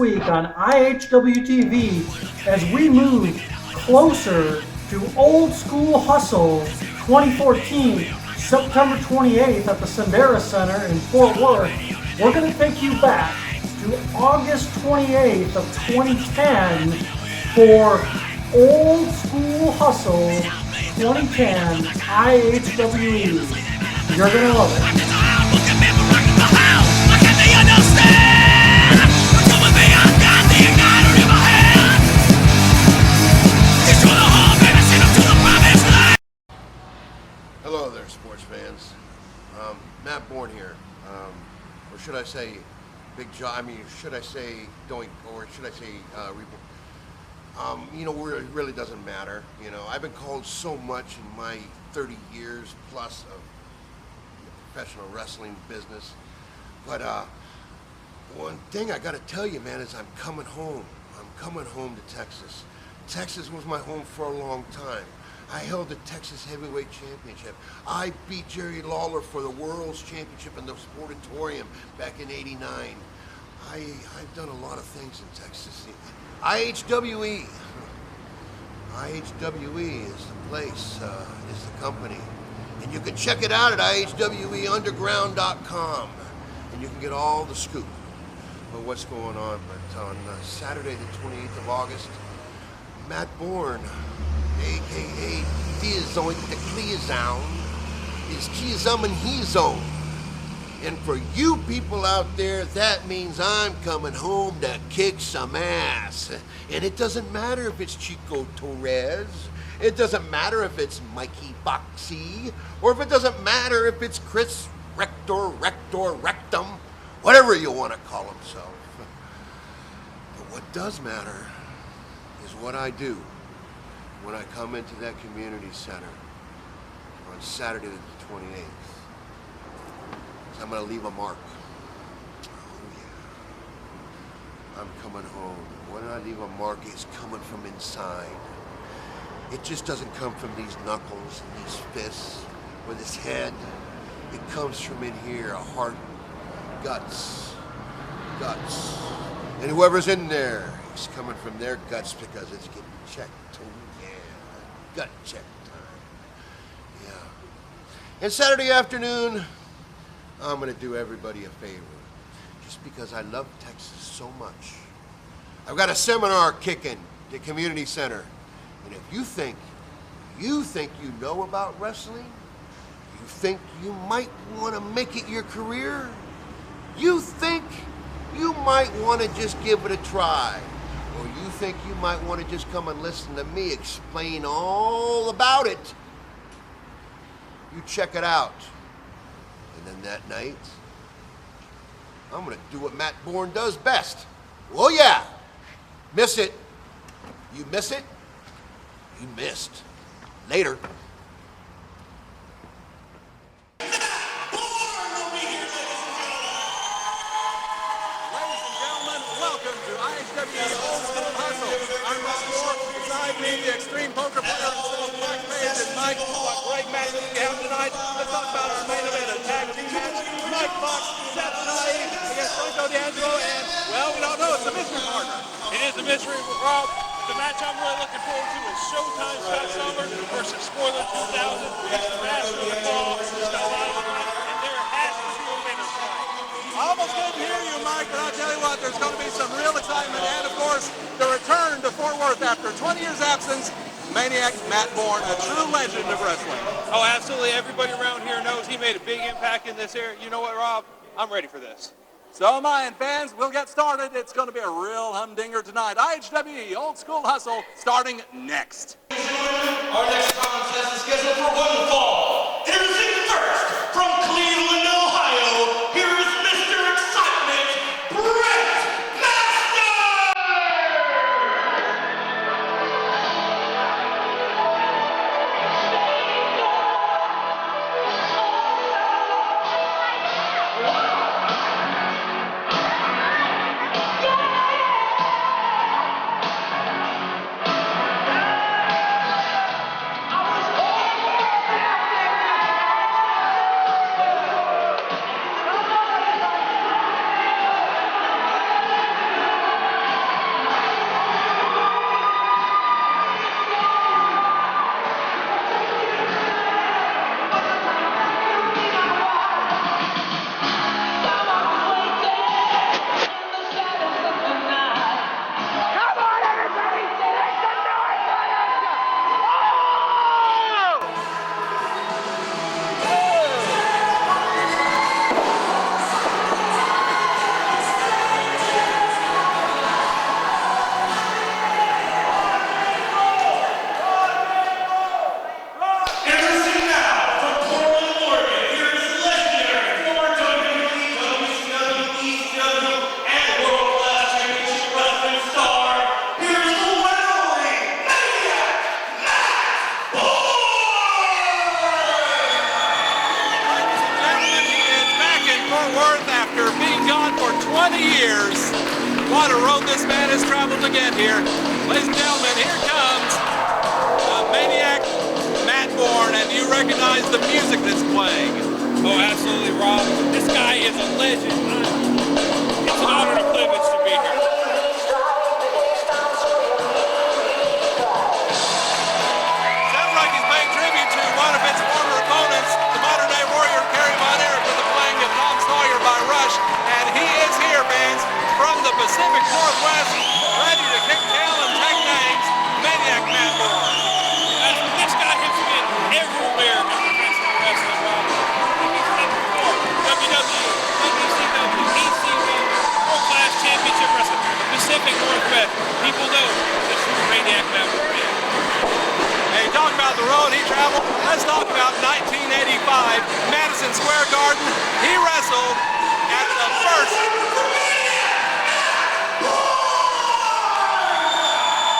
week on IHWTV as we move closer to Old School Hustle 2014, September 28th at the Sendera Center in Fort Worth. We're going to take you back to August 28th of 2010 for Old School Hustle 2010 IHWE. You're going to love it. Hello there, sports fans. Matt Borne here, or should I say, Big John? I mean, should I say Doink, or should I say you know, it really doesn't matter. You know, I've been called so much in my 30 years plus of the professional wrestling business, but one thing I got to tell you, man, is I'm coming home. I'm coming home to Texas. Texas was my home for a long time. I held the Texas Heavyweight Championship. I beat Jerry Lawler for the World's Championship in the Sportatorium back in '89. I've done a lot of things in Texas. IHWE. IHWE is the place, is the company. And you can check it out at IHWEunderground.com. And you can get all the scoop of what's going on. But on Saturday the 28th of August, Matt Borne, aka Diazoid the Clear Zone, is Kizum and Hezone. And for you people out there, that means I'm coming home to kick some ass. And it doesn't matter if it's Chico Torres, it doesn't matter if it's Mikey Boxy, or if it doesn't matter if it's Chris Rector, Rectum, whatever you want to call himself. But what does matter is what I do when I come into that community center on Saturday the 28th. I'm gonna leave a mark. Oh yeah. I'm coming home. When I leave a mark, it's coming from inside. It just doesn't come from these knuckles and these fists or this head. It comes from in here, a heart, guts. And whoever's in there, it's coming from their guts because it's getting checked. Oh yeah, gut check time. Yeah. And Saturday afternoon, I'm gonna do everybody a favor, just because I love Texas so much. I've got a seminar kicking at the community center, and if you think you know about wrestling, you think you might want to make it your career, you think you might want to just give it a try, or you think you might want to just come and listen to me explain all about it, you check it out. And then that night, I'm gonna do what Matt Borne does best. Oh yeah, miss it. You miss it, you missed. Later. The extreme poker player himself, Mike Mays, and Mike, what great match we have tonight. Let's talk about our main event, a tag team match. Mike Foxx, Seth against Franco, and, well, we don't know, it's a mystery partner. It is a mystery, Rob. The match I'm really looking forward to is Showtime Scot Summers versus Spoiler 2000. It's the master of the fall, and there has to be a winner tonight. I almost couldn't hear you, Mike, but I'll tell you what, there's going to be some real excitement, and of course, the return to Fort Worth after 20 years absence, Maniac Matt Borne, a true legend of wrestling. Oh, absolutely. Everybody around here knows he made a big impact in this area. You know what, Rob? I'm ready for this. So am I, and fans, we'll get started. It's going to be a real humdinger tonight. IHWE Old School Hustle starting next. Our next contest is scheduled for one fall. Introducing first, from Cleveland, Ohio, here is Mr. Excitement, Brett Master! I was born for lot of road this man has traveled to get here. Ladies and gentlemen, here comes Maniac Matt Borne, and you recognize the music that's playing. Oh, absolutely, Rob. This guy is a legend. It's an honor and a privilege to be here. Sounds like he's paying tribute to one of its former opponents, the modern-day warrior Kerry Von Erich, with the playing of Tom Sawyer by Rush, and he is here, fans, from the Pacific Northwest, ready to kick tail and take names, Maniac Matt Borne. This guy has been everywhere in professional wrestling, Rob. He's been before WWE, WCW, ECW, World Class Championship Wrestling, the Pacific Northwest. People know the true Maniac Matt Borne is. Hey, talk about the road he traveled. Let's talk about 1985, Madison Square Garden. He wrestled at the first.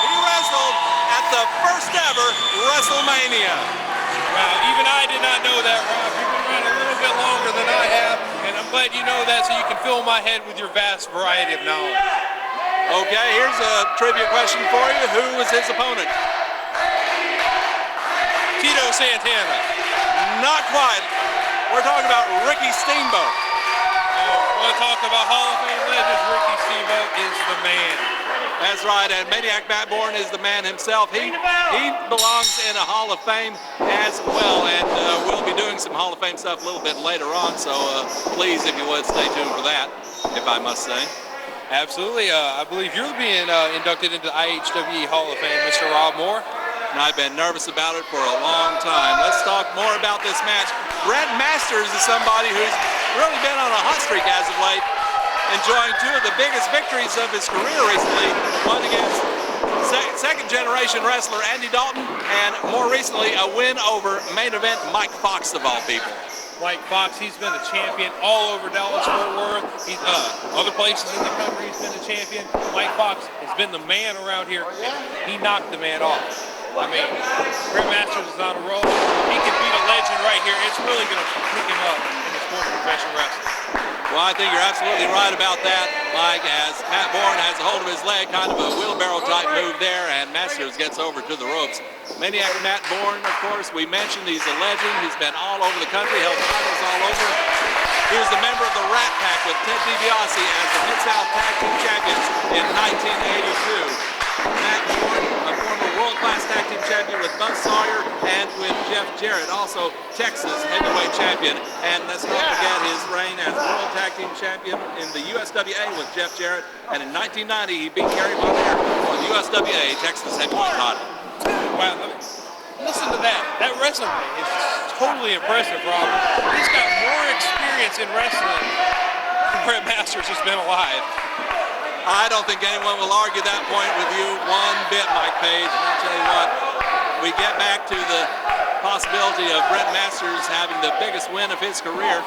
He wrestled at the first ever WrestleMania. Wow, even I did not know that, Rob. You've been around a little bit longer than I have, and I'm glad you know that so you can fill my head with your vast variety of knowledge. Okay, here's a trivia question for you. Who was his opponent? Tito Santana. Not quite. We're talking about Ricky Steamboat. Want to talk about Hall of Fame legends? Ricky Steamboat is the man. That's right, and Maniac Matt Borne is the man himself. He belongs in a Hall of Fame as well, and we'll be doing some Hall of Fame stuff a little bit later on, so please, if you would, stay tuned for that, if I must say. Absolutely. I believe you're being inducted into the IHWE Hall of Fame, Mr. Rob Moore. And I've been nervous about it for a long time. Let's talk more about this match. Brett Masters is somebody who's really been on a hot streak as of late, enjoying two of the biggest victories of his career recently, one against second-generation wrestler Andy Dalton, and more recently a win over main event Mike Foxx, of all people. Mike Foxx, he's been a champion all over Dallas-Fort Worth. He's other places in the country, he's been a champion. Mike Foxx has been the man around here, and he knocked the man off. I mean, Brett Masters is on a roll. He can beat a legend right here. It's really going to pick him up in the sport of professional wrestling. Well, I think you're absolutely right about that, Mike, as Matt Borne has a hold of his leg, kind of a wheelbarrow type move there, and Masters gets over to the ropes. Maniac Matt Borne, of course, we mentioned he's a legend. He's been all over the country, held titles all over. He was a member of the Rat Pack with Ted DiBiase as the Mid-South Tag Team Champions in 1982. Matt Borne, a former world-class tag team champion with Buzz Sawyer and with Jeff Jarrett, also Texas heavyweight champion. And let's not forget his reign as world tag team champion in the USWA with Jeff Jarrett. And in 1990, he beat Kerry Von Erich for the USWA Texas heavyweight title. Wow, listen to that. That resume is totally impressive, Robert. He's got more experience in wrestling than Brett Masters has been alive. I don't think anyone will argue that point with you one bit, Mike Page. And I'll tell you what, we get back to the possibility of Brett Masters having the biggest win of his career.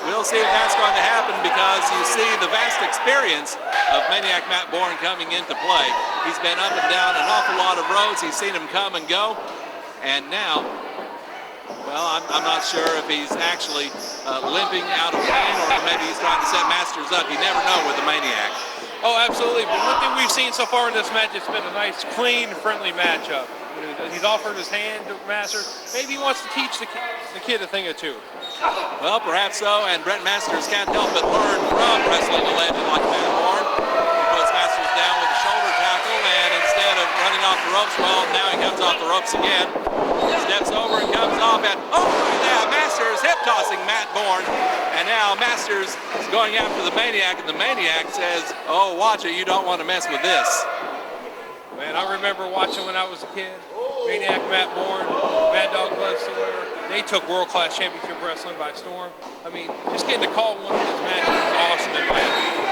We'll see if that's going to happen, because you see the vast experience of Maniac Matt Borne coming into play. He's been up and down an awful lot of roads. He's seen them come and go. And now, well, I'm not sure if he's actually limping out of pain, or maybe he's trying to set Masters up. You never know with the Maniac. Oh, absolutely. But one thing we've seen so far in this match, it's been a nice, clean, friendly matchup. He's offered his hand to Masters. Maybe he wants to teach the kid a thing or two. Well, perhaps so, and Brett Masters can't help but learn from wrestling a legend like Matt Borne. He puts Masters down with a shoulder tackle, and instead of running off the ropes, well, now he comes off the ropes again. Steps over and comes off, and oh, look at that, Masters hip-tossing Matt Borne. And now Masters is going after the Maniac, and the Maniac says, oh, watch it, you don't want to mess with this. Man, I remember watching when I was a kid. Maniac Matt Borne, Mad Dog Sawyer. They took World Class Championship Wrestling by storm. I mean, just getting to call one of those matches was awesome in my opinion.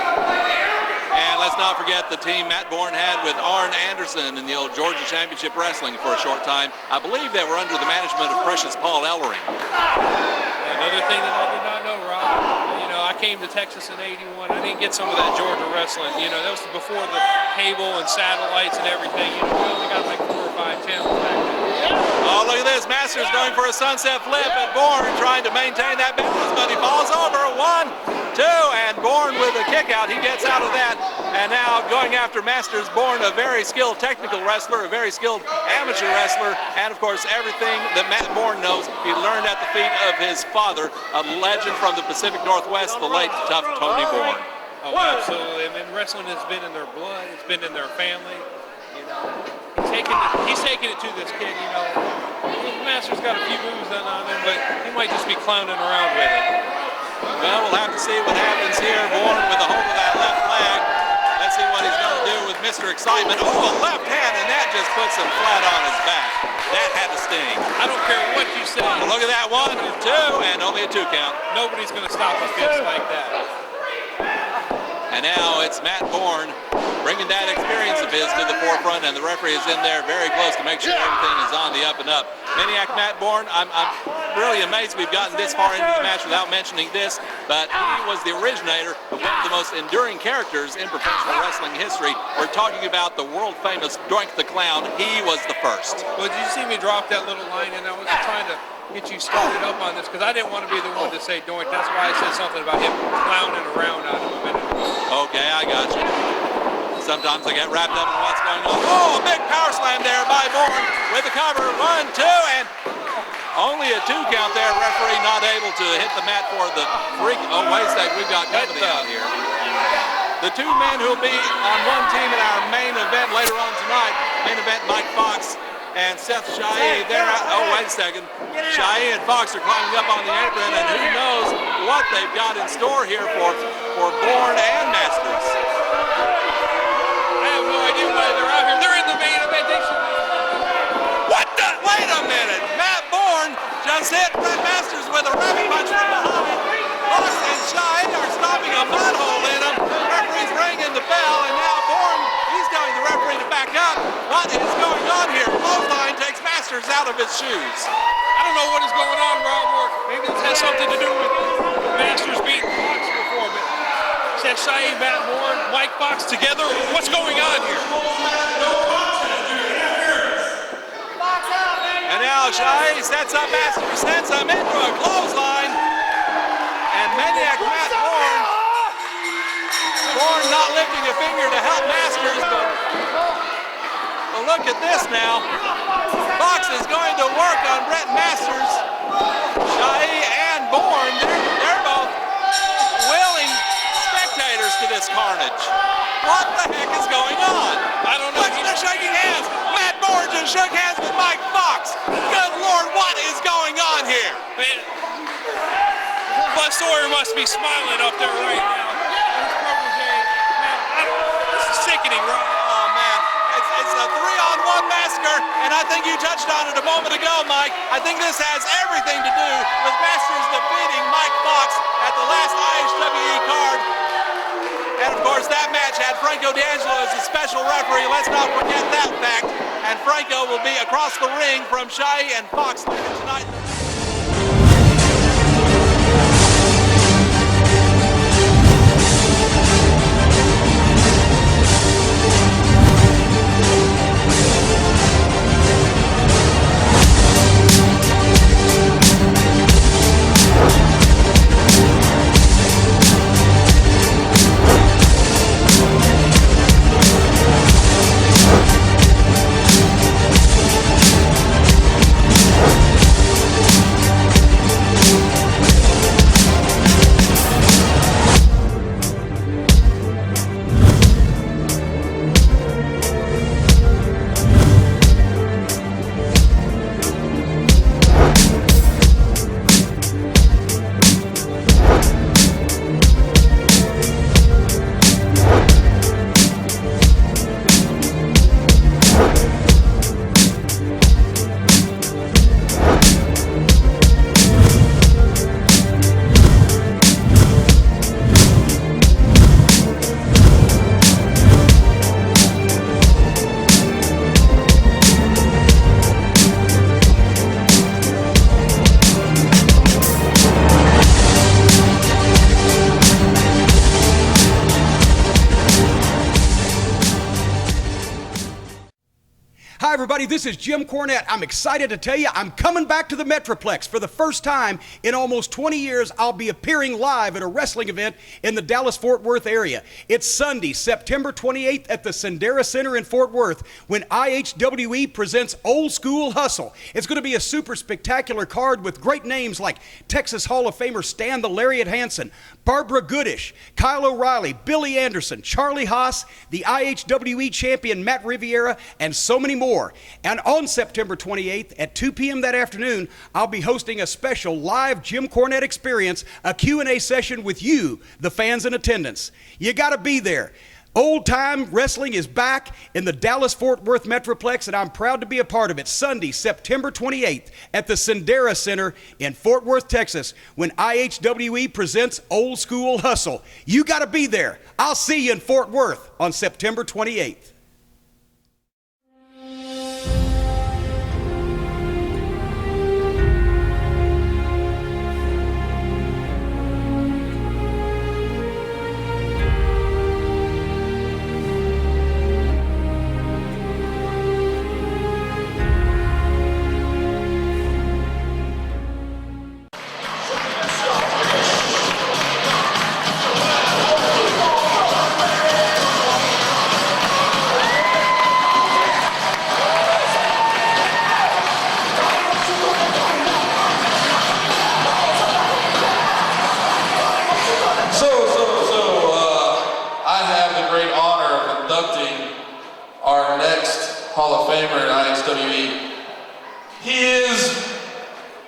And let's not forget the team Matt Borne had with Arn Anderson in the old Georgia Championship Wrestling for a short time. I believe they were under the management of Precious Paul Ellering. Another thing that I did not know, Rob, you know, I came to Texas in '81. I didn't get some of that Georgia wrestling. You know, that was before the cable and satellites and everything. You know, we only got like 4 or 5 channels back then. Oh, look at this. Masters going for a sunset flip, and Borne trying to maintain that balance, but he falls over. 1, 2, and Borne with a kick out. He gets out of that, and now going after Masters. Borne, a very skilled technical wrestler, a very skilled amateur wrestler, and of course everything that Matt Borne knows, he learned at the feet of his father, a legend from the Pacific Northwest, the late tough Tony Borne. Oh, absolutely. I mean, wrestling has been in their blood. It's been in their family. You know, he's taking it to this kid. You know, the Master's got a few moves done on him, but he might just be clowning around with it. Well, we'll have to see what happens here. Borne with a hold of that left leg. Let's see what he's going to do with Mr. Excitement. Oh, a left hand, and that just puts him flat on his back. That had to sting. I don't care what you say. Well, look at that. 1, 2, and only a 2 count. Nobody's going to stop a fist like that. And now it's Matt Borne bringing that experience of his to the forefront, and the referee is in there very close to make sure everything is on the up and up. Maniac Matt Borne, I'm really amazed we've gotten this far into the match without mentioning this, but he was the originator of one of the most enduring characters in professional wrestling history. We're talking about the world famous Doink the Clown. He was the first. Well, did you see me drop that little line, and I was trying to get you started up on this because I didn't want to be the one to say Doink. That's why I said something about him clowning around on him a minute ago. Okay, I got you. Sometimes I get wrapped up in what's going on. Oh, a big power slam there by Borne with the cover. 1, 2, and only a 2 count there. Referee not able to hit the mat for the 3. Oh, wait a second, we've got company out here. The 2 men who will be on one team in our main event later on tonight. Main event, Mike Foxx and Seth Shai. They're out. Oh, wait a second. Shai and Foxx are climbing up on the apron, and who knows what they've got in store here for Borne and Masters. I have no idea why they're out here. They're in the main event. They should be. What the? Wait a minute. Matt Borne just hit Brett Masters with a rabbit punch from behind. Foxx and Shai are stopping a mud hole in him. Referee's ringing the bell, and now Borne, he's telling the referee to back up. What is going on here? Clothesline takes Masters out of his shoes. I don't know what is going on, Rob, or maybe this has something to do with Masters beating Foxx before, but Seth Shai, Matt Borne, Mike Foxx together. What's going on here? And now Shai sets up Masters, sends him into a clothesline. And Maniac Matt Borne not lifting a finger to help Masters, but look at this now. Foxx is going to work on Brett Masters. Shai and Borne, they're both willing spectators to this carnage. What the heck is going on? I don't know. Look, they're shaking hands. Matt Borne just shook hands with Mike Foxx. Good Lord, what is going on here? Man, Buzz Sawyer must be smiling up there right now. His protege. Man, this is sickening, right? Oh, man. It's a 3-on-1 massacre, and I think you touched on it a moment ago, Mike. I think this has everything to do with Masters defeating Mike Foxx at the last IHWE card. And, of course, that match had Franco D'Angelo as a special referee. Let's not forget that fact. And Franco will be across the ring from Shai and Foxx later tonight. Hi, everybody. This is Jim Cornette. I'm excited to tell you I'm coming back to the Metroplex. For the first time in almost 20 years, I'll be appearing live at a wrestling event in the Dallas-Fort Worth area. It's Sunday, September 28th at the Sendera Center in Fort Worth when IHWE presents Old School Hustle. It's going to be a super spectacular card with great names like Texas Hall of Famer Stan the Lariat Hansen, Barbara Goodish, Kyle O'Reilly, Billy Anderson, Charlie Haas, the IHWE champion Matt Riviera, and so many more. And on September 28th at 2 p.m. that afternoon, I'll be hosting a special live Jim Cornette experience, a Q&A session with you, the fans in attendance. You got to be there. Old time wrestling is back in the Dallas-Fort Worth Metroplex, and I'm proud to be a part of it. Sunday, September 28th at the Sendera Center in Fort Worth, Texas, when IHWE presents Old School Hustle. You got to be there. I'll see you in Fort Worth on September 28th. Hall of Famer in IHWE. He is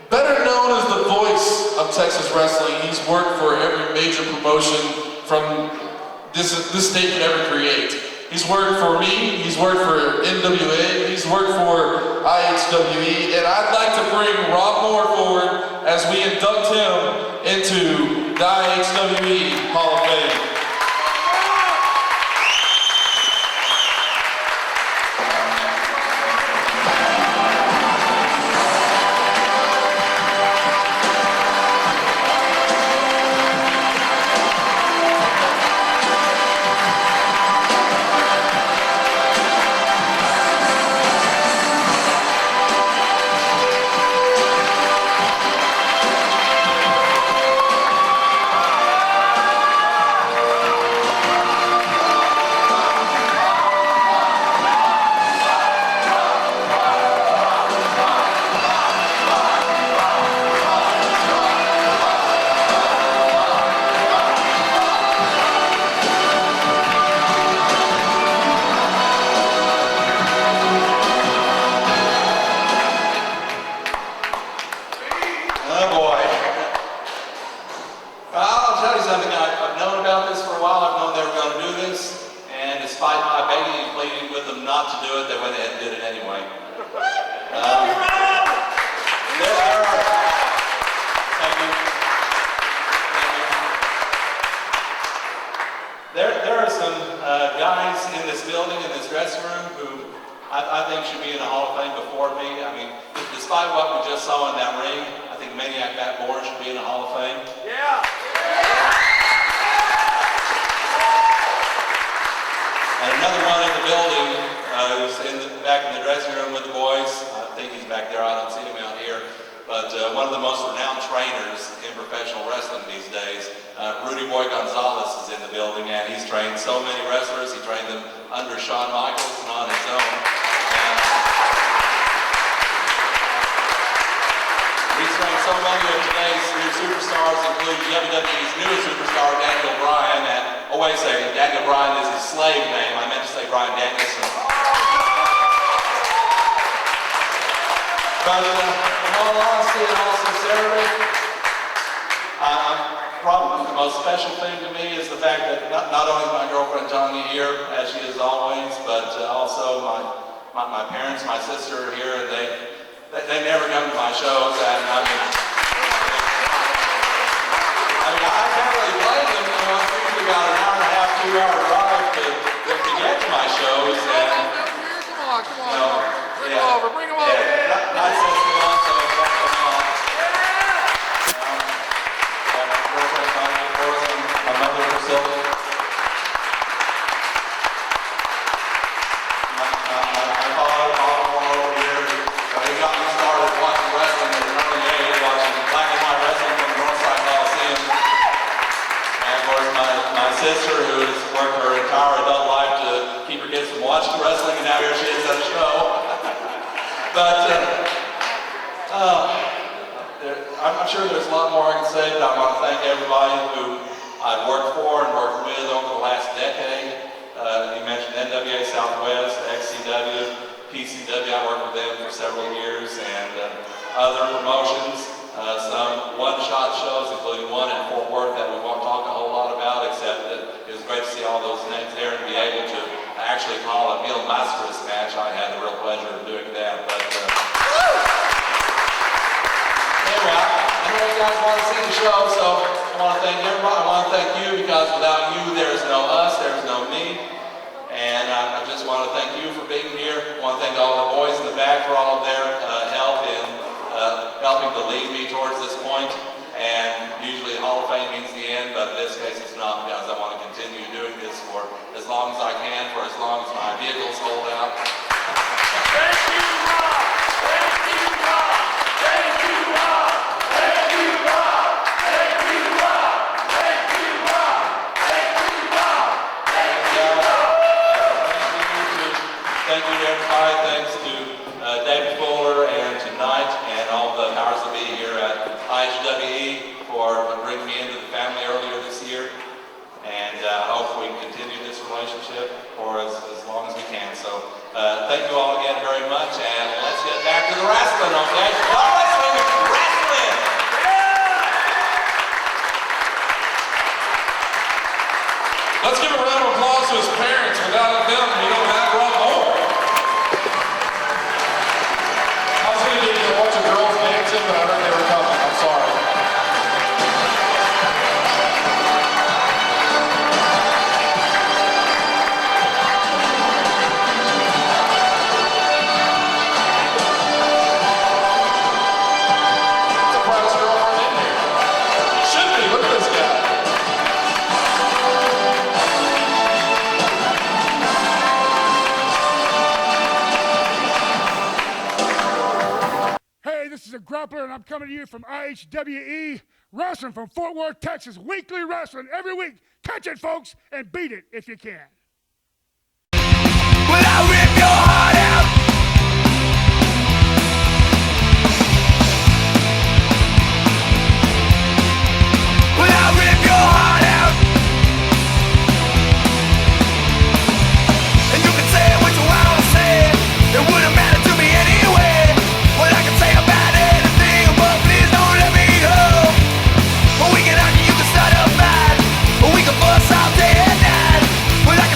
better known as the voice of Texas wrestling. He's worked for every major promotion from this state could ever create. He's worked for me, he's worked for NWA, he's worked for IHWE, and I'd like to bring Rob Moore forward as we induct him into the IHWE Hall of Fame. Despite what we just saw in that ring, I think Maniac Matt Borne should be in the Hall of Fame. Yeah! And another one in the building who's back in the dressing room with the boys. I think he's back there. I don't see him out here. But one of the most renowned trainers in professional wrestling these days, Rudy Boy Gonzalez, is in the building, and he's trained so many wrestlers. He trained them under Shawn Michaels and on his own. He's trained so many of today's new superstars, including WWE's newest superstar, Daniel Bryan. And, oh, wait a second, Daniel Bryan is his slave name. I meant to say Bryan Danielson. But in all honesty and all sincerity, probably the most special thing to me is the fact that not only is my girlfriend Tanya here, as she is always, but also my parents, my sister are here, and they never come to my shows, and I mean, I can't really blame them. You know, it's usually about an hour and a half, 2-hour drive to get to my shows, and come on, bring them over. Not since the month, so come on. My girlfriend Tanya, of course, and my mother Priscilla. My father, got me started watching wrestling at an early age, watching black and white wrestling from the Northside Coliseum. And of course, my sister, who has worked her entire adult life to keep her kids from watching wrestling, and now here she is at a show. But I'm sure there's a lot more I can say, but I want to thank everybody who I've worked for and worked with over the last decade. You mentioned NWA Southwest, XCW, PCW. I worked with them for several years, and other promotions, some one-shot shows, including one in Fort Worth that we won't talk a whole lot about, except that it was great to see all those names there and be able to actually call a Mil Mascaras match. I had the real pleasure of doing that. But anyway, I know you guys want to see the show, so I want to thank everybody. I want to thank you, because without you, there's no us, there's no me. And I just want to thank you for being here. I want to thank all the boys in the back for all of their help in helping to lead me towards this point. And usually Hall of Fame means the end, but in this case it's not, because I want to continue doing this for as long as I can, for as long as my vehicles hold out. Thank you, Rob! Thank you, Rob! Thank you, Rob! Thank you, Rob! Thank you, Rob! Thank you, Rob! Thank you, Rob! Thank you, Rob! Thank you to everybody. Thanks to David Fuller and to Knight and all the powers that be here at IHWE for bringing me into the family earlier this year. And I hope we can continue this relationship for as long as we can. So thank you all again very much, and let's get back to the wrestling, okay? Not wrestling, wrestling! Let's give a round of applause to his parents. Without them, we don't have Rob Moore. I was going to get you to watch the girls dancing, but I heard they were coming. I'm sorry. It's the proudest girlfriend in here. Should be. Look at this guy. Hey, this is a grappler, and I'm coming to you from IHWE Wrestling from Fort Worth, Texas. Weekly wrestling every week. Catch it, folks, and beat it if you can. Will I rip your heart out? Will I rip your heart out? And you can say what you want to say. It wouldn't matter to me anyway. What I can say about anything, but please don't let me go. But we can argue, you can start a fight, but we can fuss all day and night. Well, I can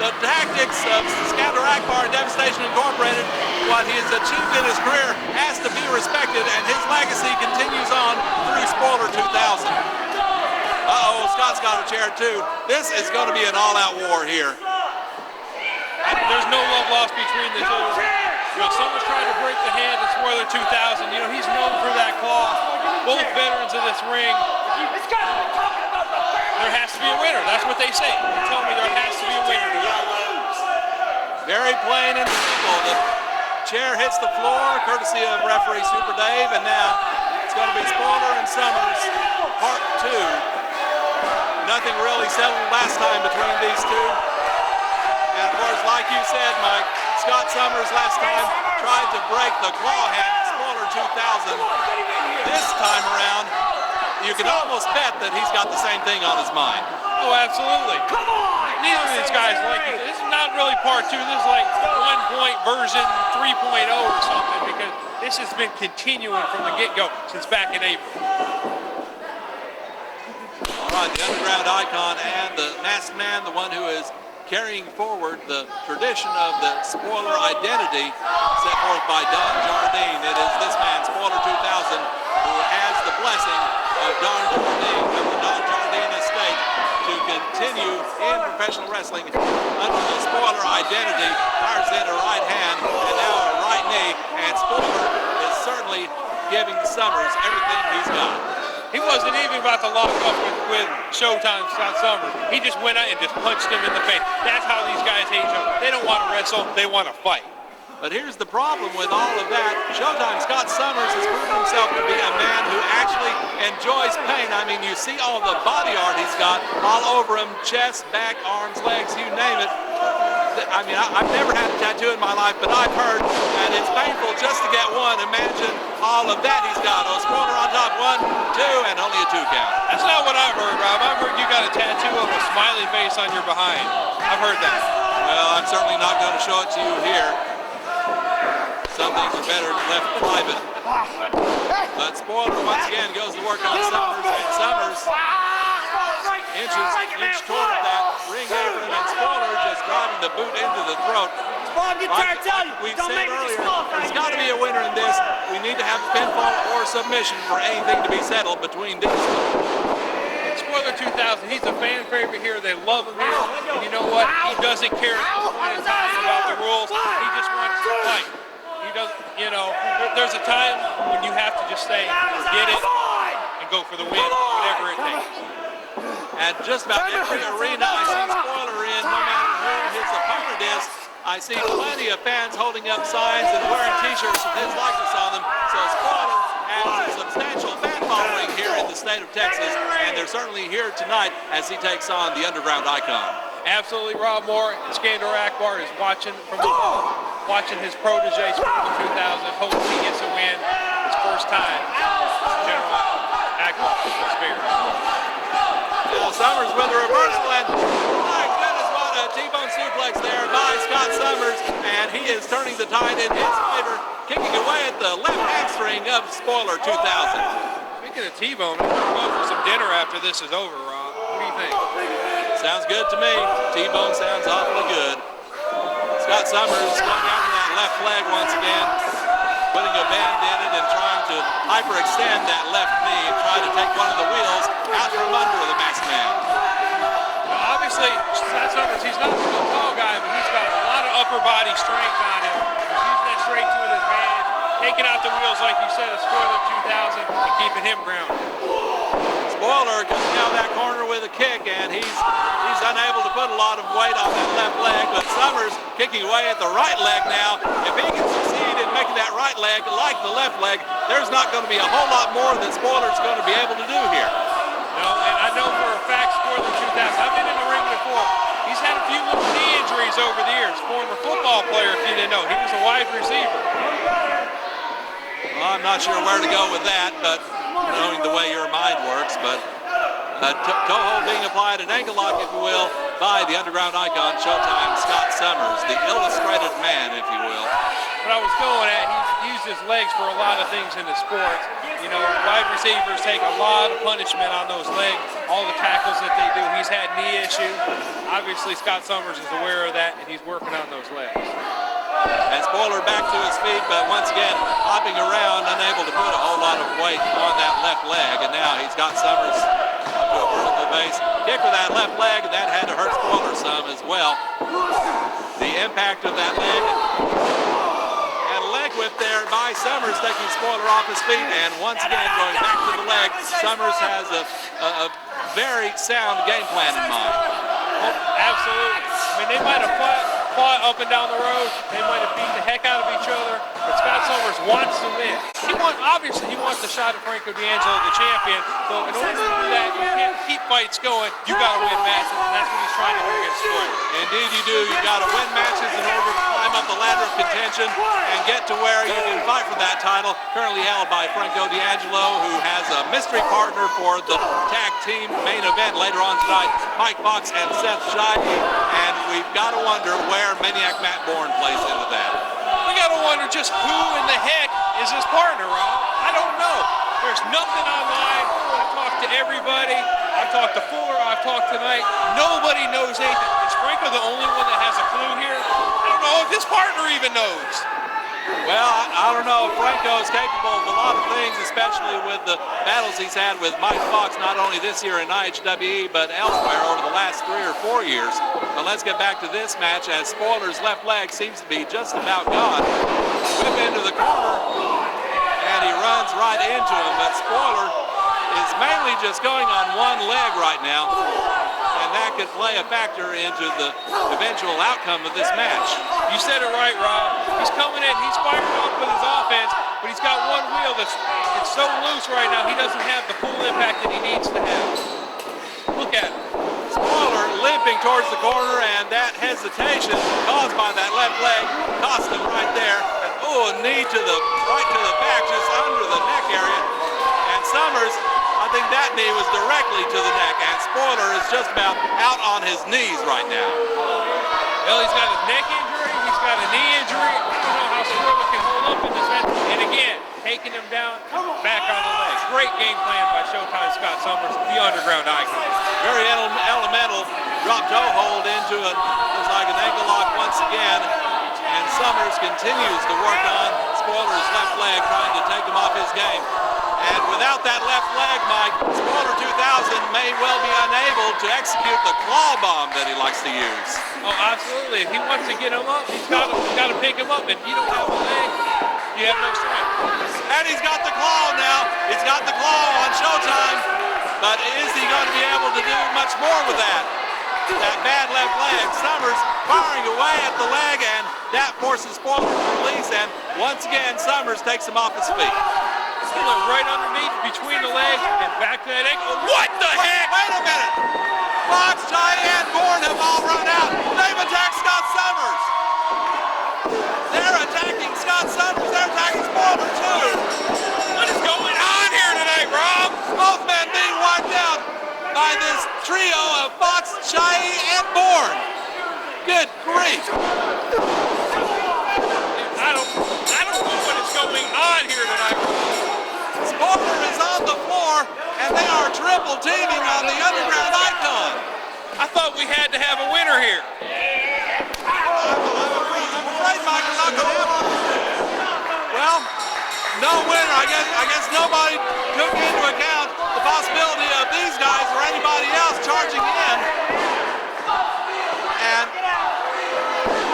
the tactics of Scatter Akbar and Devastation Incorporated, what he has achieved in his career has to be respected, and his legacy continues on through Spoiler 2000. Uh-oh, Scott's got a chair too. This is going to be an all-out war here. There's no love lost between the two. You know, someone's trying to break the hand of Spoiler 2000. You know, he's known for that claw. Both veterans of this ring. There has to be a winner. That's what they say. They tell me there has to be a winner. Very plain and simple. The chair hits the floor, courtesy of referee Super Dave, and now it's going to be Spoiler and Summers, part 2. Nothing really settled last time between these two. And of course, like you said, Mike, Scot Summers last time tried to break the claw hand of Spoiler 2000. This time around, you can almost bet that he's got the same thing on his mind. Oh, absolutely. Come on! Neither of these guys like it. This is not really part 2. This is like 1 version 3.0 or something, because this has been continuing from the get-go since back in April. All right, the Underground Icon and the Masked Man, the one who is carrying forward the tradition of the Spoiler identity set forth by Don Jardine. It is this man, Spoiler 2000, who has the blessing of Don Jardine, of the Don Jardine estate, to continue in professional wrestling under the Spoiler identity. Fires in a right hand and now a right knee, and Spoiler is certainly giving Summers everything he's got. He wasn't even about to lock up with Showtime Scot Summers. He just went out and just punched him in the face. That's how these guys hate each other. They don't want to wrestle, they want to fight. But here's the problem with all of that. Showtime Scot Summers has proven himself to be a man who actually enjoys pain. I mean, you see all the body art he's got all over him, chest, back, arms, legs, you name it. I mean, I've never had a tattoo in my life, but I've heard that it's painful just to get one. Imagine all of that he's got. A Spoiler on top, 1, 2, and only a 2 count. That's not what I've heard, Rob. I've heard you got a tattoo of a smiley face on your behind. I've heard that. Well, I'm certainly not going to show it to you here. Some things are better left private. But Spoiler once again goes to work on Summers, and Summers inch toward that ring apron, and Spoiler just driving the boot into the throat. Like we said earlier, there's got to be a winner in this. We need to have a pinfall or submission for anything to be settled between these two. Spoiler 2000, he's a fan favorite here. They love him here. And you know what? He doesn't care at this point in time about the rules. He just wants to fight. He doesn't, you know, there's a time when you have to just say, forget it, and go for the win, whatever it takes. And just about every arena I see Spoiler in, no matter who his opponent is, I see plenty of fans holding up signs and wearing t-shirts with his likeness on them. So Spoiler has a substantial fan following here in the state of Texas, and they're certainly here tonight as he takes on the Underground Icon. Absolutely, Rob Moore. Scander Akbar is watching from above, watching his protege, Spoiler 2000, hoping he gets a win. His first time, General Akbar experience. Summers with a reversal, and my goodness, what a T-bone suplex there by Scot Summers, and he is turning the tide in his favor, kicking away at the left hamstring of Spoiler 2000. Speaking of T-bone, we're going to go for some dinner after this is over, Rob. What do you think? Sounds good to me. T-bone sounds awfully good. Scot Summers going after that left leg once again, putting a bend in it and trying to hyperextend that left knee and try to take one of the wheels out from under the Masked Man. Well, obviously, Scot Summers, he's not a real tall guy, but he's got a lot of upper body strength on him. He's using that straight to his advantage, taking out the wheels, like you said, of Spoiler 2000, and keeping him grounded. Spoiler coming out of that corner with a kick, and he's unable to put a lot of weight on that left leg, but Summers kicking away at the right leg now. If he can succeed in making that right leg like the left leg, there's not going to be a whole lot more that Spoiler's going to be able to do here. No, and I know for a fact Spoiler 2000, I've been in the ring before, he's had a few little knee injuries over the years. Former football player, if you didn't know, he was a wide receiver. Well, I'm not sure where to go with that, but knowing the way your mind works, but toe hold being applied, an ankle lock, if you will, by the Underground Icon, Showtime Scot Summers, the illustrated man, if you will. What I was going at, he's used his legs for a lot of things in the sports. You know, wide receivers take a lot of punishment on those legs, all the tackles that they do. He's had knee issues. Obviously, Scot Summers is aware of that, and he's working on those legs. And Spoiler back to his feet, but once again, hopping around, unable to put a whole lot of weight on that left leg. And now he's got Summers up to a vertical base. Kick for that left leg, and that had to hurt Spoiler some as well. The impact of that leg. And a leg whip there by Summers, taking Spoiler off his feet. And once again, going back to the leg, Summers has a very sound game plan in mind. Oh, absolutely. I mean, they might have fought up and down the road. They might have beat the heck out of each other. But Scot Summers wants to win. Obviously, he wants the shot at Franco D'Angelo, the champion. So in order to do that, you can't keep fights going. You got to win matches, and that's what he's trying to do against Spoiler. Indeed you do. You've got to win matches in order to climb up the ladder of contention and get to where you can fight for that title. Currently held by Franco D'Angelo, who has a mystery partner for the tag team main event later on tonight, Mike Foxx and Seth Shai. And we've got to wonder where Maniac Matt Borne plays into that. We got to wonder just who in the heck is his partner, Rob? I don't know. There's nothing online. I've talked to everybody. I've talked to Fuller. I've talked tonight. Nobody knows anything. Is Franco the only one that has a clue here? I don't know if his partner even knows. Well, I don't know. Franco is capable of a lot of things, especially with the battles he's had with Mike Foxx, not only this year in IHWE, but elsewhere over the last 3 or 4 years. But let's get back to this match, as Spoiler's left leg seems to be just about gone. Whip into the corner, and he runs right into him. But Spoiler is mainly just going on one leg right now, and that could play a factor into the eventual outcome of this match. You said it right, Rob. He's coming in, he's firing off with his offense, but he's got one wheel that's so loose right now, he doesn't have the full impact that he needs to have. Look at him. Spoiler limping towards the corner, and that hesitation caused by that left leg cost him right there. And, a knee to the right to the back, just under the neck area. And Summers, I think that knee was directly to the neck, and Spoiler is just about out on his knees right now. Well, he's got a neck injury, he's got a knee injury. I don't know how Spoiler can hold up in this match. And again, taking him down, back on the legs. Great game plan by Showtime Scot Summers, the underground icon. Very elemental drop toe hold into it. Looks like an ankle lock once again. And Summers continues to work on Spoiler's left leg, trying to take him off his game. And without that left leg, Mike, Spoiler 2000 may well be unable to execute the claw bomb that he likes to use. Oh, absolutely. If he wants to get him up, he's got to pick him up. If you don't have a leg, you have no strength. And he's got the claw now. He's got the claw on Showtime. But is he going to be able to do much more with that? That bad left leg. Summers firing away at the leg, and that forces Spoiler to release. And once again, Summers takes him off his feet. He went right underneath, between the legs, and back to that ankle. What the heck? Wait a minute. Foxx, Shai, and Borne have all run out. They've attacked Scot Summers. They're attacking Scot Summers. They're attacking Spoiler too. What is going on here tonight, Rob? Both men being wiped out by this trio of Foxx, Shai, and Borne. Good grief. I don't know what is going on here tonight. Spoiler is on the floor, and they are triple teaming on the underground icon. I thought we had to have a winner here. I'm afraid, Mike, we're not going to have one. Well, no winner. I guess nobody took into account the possibility of these guys or anybody else charging in. And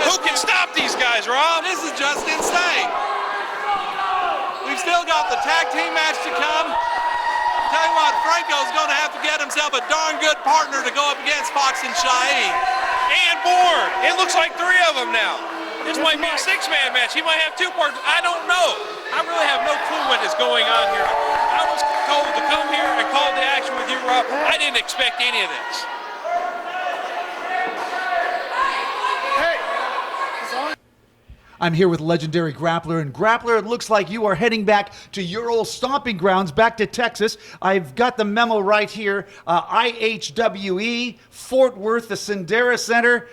who can stop these guys, Rob? This is just insane. We've still got the tag team match to come. Tell you what, Franco's going to have to get himself a darn good partner to go up against Foxx and Shai. And Borne. It looks like 3 of them now. This might be a 6-man match. He might have 2 partners. I don't know. I really have no clue what is going on here. I was told to come here and call the action with you, Rob. I didn't expect any of this. I'm here with legendary Grappler. And Grappler, it looks like you are heading back to your old stomping grounds, back to Texas. I've got the memo right here. IHWE, Fort Worth, the Sendera Center,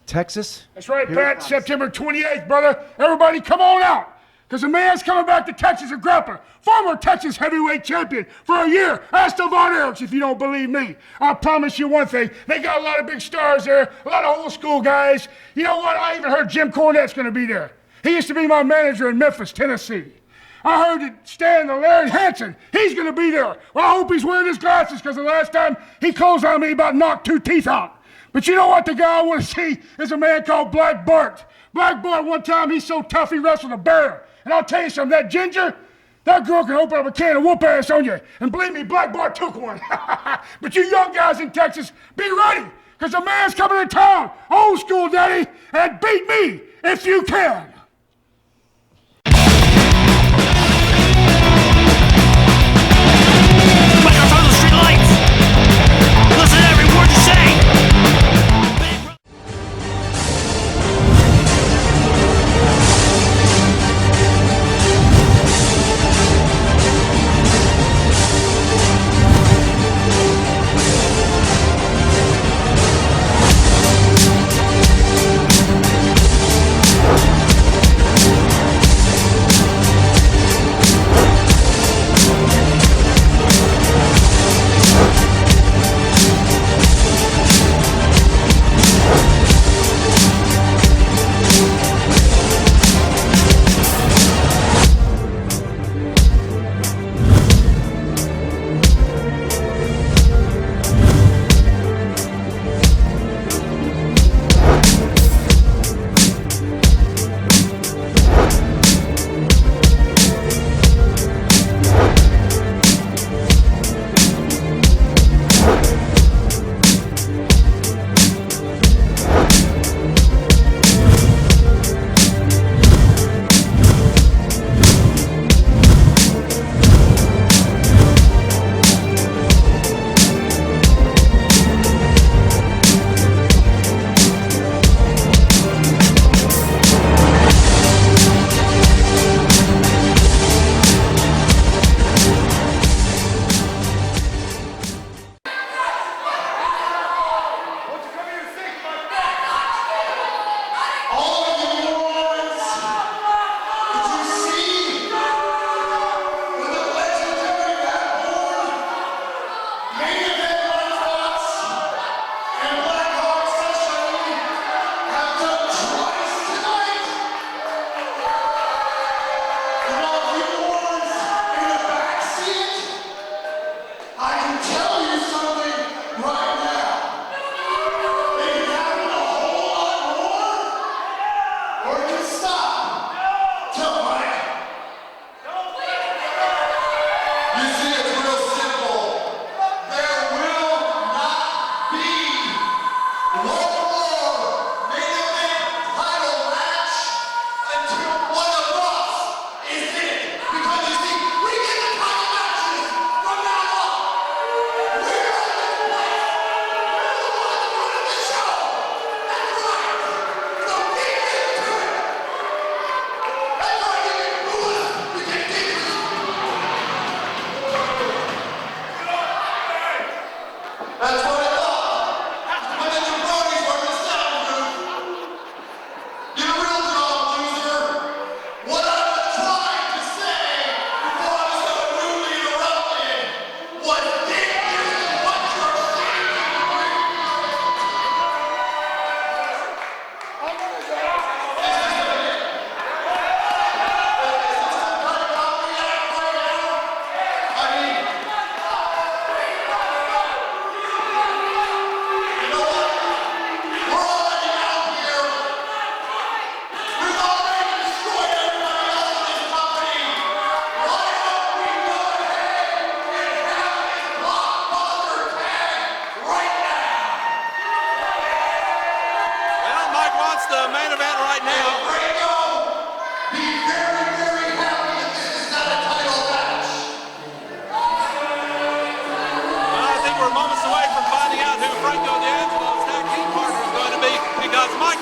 Texas. That's right, Pat. September 28th, brother. Everybody come on out. Because the man's coming back to Texas a grappler, former Texas heavyweight champion for a year. Ask Devon Ericks if you don't believe me. I promise you one thing, they got a lot of big stars there, a lot of old school guys. You know what, I even heard Jim Cornette's gonna be there. He used to be my manager in Memphis, Tennessee. I heard that Stan the Larry Hansen, he's gonna be there. Well, I hope he's wearing his glasses because the last time he closed on me about knocked 2 teeth out. But you know what the guy I wanna see is a man called Black Bart. Black Bart, one time he's so tough he wrestled a bear. And I'll tell you something, that Ginger, that girl can open up a can of whoop ass on you. And believe me, Black Bart took one. But you young guys in Texas, be ready, because the man's coming to town, old school daddy, and beat me if you can. Microphone, street lights. Listen to every word you say.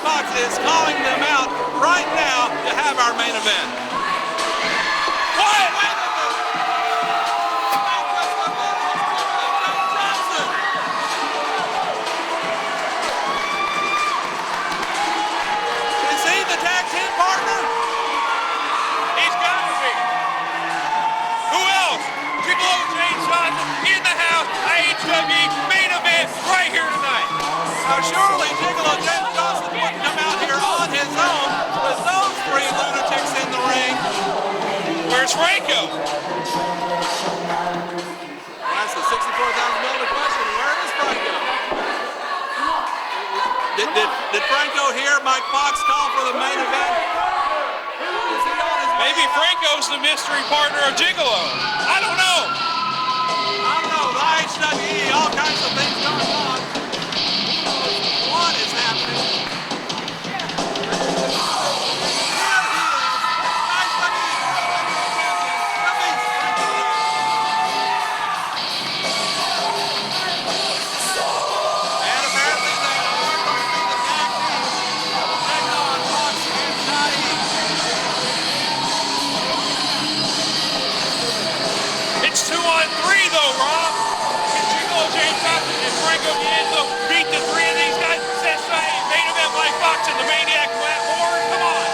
Foxx is calling them out right now to have our main event. Quiet! Wait a minute! Is he the tag team partner? He's IHWE main event right here tonight. Now surely Jiggal-o James Johnson wouldn't come out here on his own with those three lunatics in the ring. Where's Franco? That's the $64,000 question. Where is Franco? Did Franco hear Mike Foxx call for the main event? Is he on his way Maybe out? Franco's the mystery partner of Jiggal-o. I don't know. I don't know. The IHWE, all kinds of things going on. What is happening? It's 2-on-3 though, Rob. Can Jiggal-o James Johnson and Franco beat the three of these guys? Seth, Shai, main event Mike Foxx and the Maniac Matt Borne. Come on.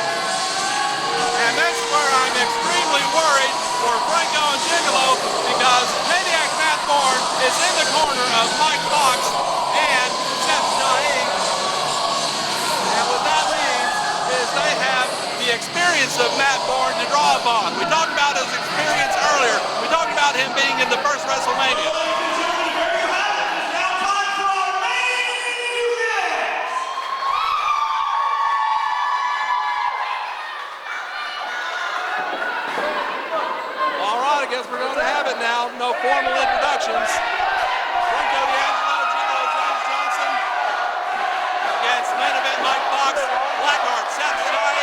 And that's where I'm extremely worried for Franco and Jiggal-o because Maniac Matt Borne is in the corner of Mike Foxx and Seth Shai. And what that means is they have the experience of Matt Borne to draw upon. We talked about his experience earlier. We talked about him being in the first WrestleMania. All right, I guess we're going to have it now. No formal introductions. Franco D'Angelo, Jiggal-o James Johnson against main event Mike Foxx, Blackheart, Seth Shai,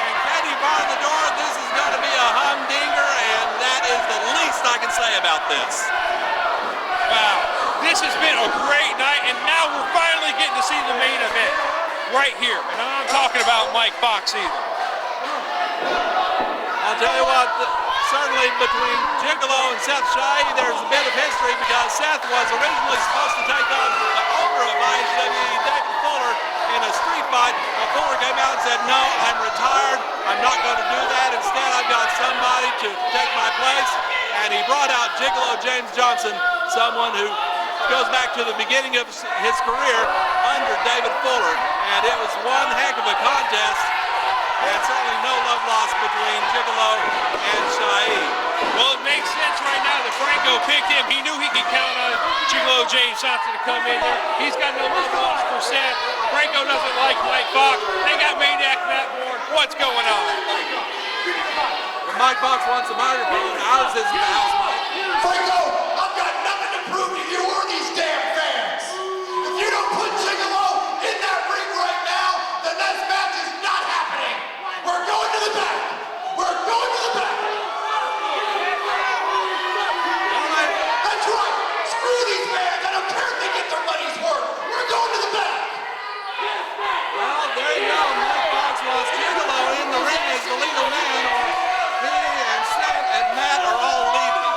and Katie barring the door. This is going to be a humdinger, and that is the least I can say about this. Wow. This has been a great night, and now we're finally getting to see the main event right here. And I'm not talking about Mike Foxx either. I'll tell you what, certainly between Jiggal-o and Seth Shai, there's a bit of history because Seth was originally supposed to take on the owner of IHWE, David Fuller, in a street fight. But Fuller came out and said, no, I'm retired. I'm not going to do that. Instead, I've got somebody to take my place. And he brought out Jiggal-o James Johnson, someone who goes back to the beginning of his career under David Fuller. And it was one heck of a contest. And certainly no love lost between Jiggal-o and Shai. Well, it makes sense right now that Franco picked him. He knew he could count on Jiggal-o James Johnson to come in there. He's got no love lost for Seth. Franco doesn't like Mike Foxx. They got Maniac Matt Borne. What's going on? When Mike Foxx wants a microphone, ours is in the house, Mike. Franco, I've got nothing to prove to you or these damn fans. If you don't put Jiggal-o in that ring right now, then this match is not happening. We're going to the back. We're going to the back. That's right. Screw these fans. I don't care if they get their money's worth. We're going to the back. Well, there you go. Mike Foxx wants Jiggal-o in the ring as the legal man, or he and Seth and Matt are all leaving.